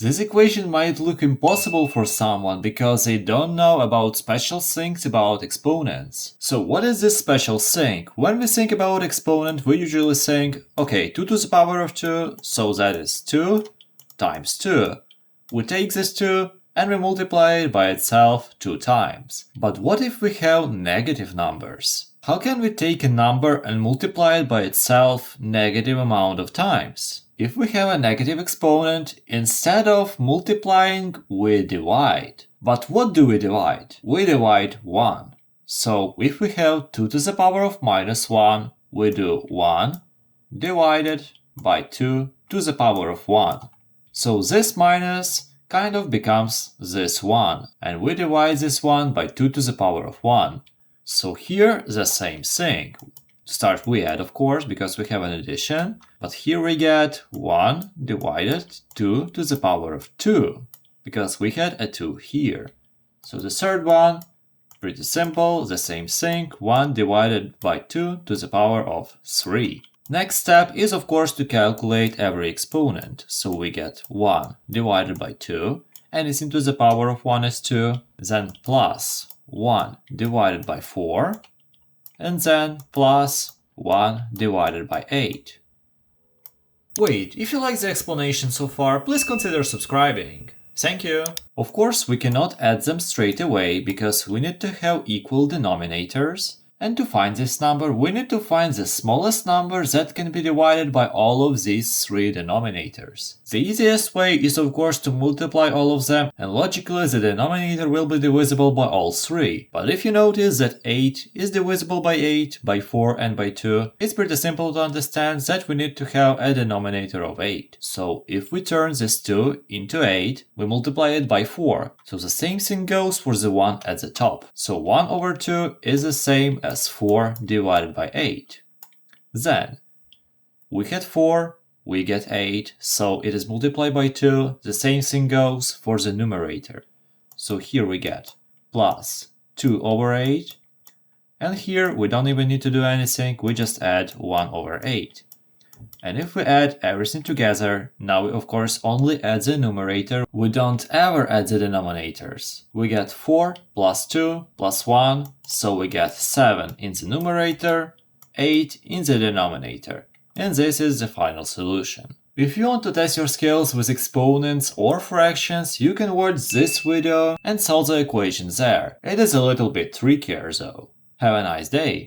This equation might look impossible for someone because they don't know about special things about exponents. So what is this special thing? When we think about exponent, we usually think, okay, 2 to the power of 2, so that is 2 times 2. We take this 2 and we multiply it by itself 2 times. But what if we have negative numbers? How can we take a number and multiply it by itself negative amount of times? If we have a negative exponent, instead of multiplying, we divide. But what do we divide? We divide 1. So if we have 2 to the power of minus 1, we do 1 divided by 2 to the power of 1. So this minus kind of becomes this 1, and we divide this 1 by 2 to the power of 1. So here the same thing. Start we add, of course, because we have an addition, but here we get 1 divided 2 to the power of 2, because we had a 2 here. So the third one, pretty simple, the same thing, 1 divided by 2 to the power of 3. Next step is, of course, to calculate every exponent. So we get 1 divided by 2, anything to the power of 1 is 2, then plus 1 divided by 4, and then plus 1 divided by 8. Wait, if you like the explanation so far, please consider subscribing. Thank you! Of course, we cannot add them straight away because we need to have equal denominators. And to find this number, we need to find the smallest number that can be divided by all of these 3 denominators. The easiest way is, of course, to multiply all of them, and logically the denominator will be divisible by all 3. But if you notice that 8 is divisible by 8, by 4 and by 2, it's pretty simple to understand that we need to have a denominator of 8. So if we turn this 2 into 8, we multiply it by 4. So the same thing goes for the one at the top. So 1 over 2 is the same as 4 divided by 8. Then we had 4, we get 8, so it is multiplied by 2. The same thing goes for the numerator. So here we get plus 2 over 8, and here we don't even need to do anything, we just add 1 over 8. And if we add everything together, now we of course only add the numerator, we don't ever add the denominators. We get 4 plus 2 plus 1, so we get 7 in the numerator, 8 in the denominator. And this is the final solution. If you want to test your skills with exponents or fractions, you can watch this video and solve the equation there. It is a little bit trickier though. Have a nice day!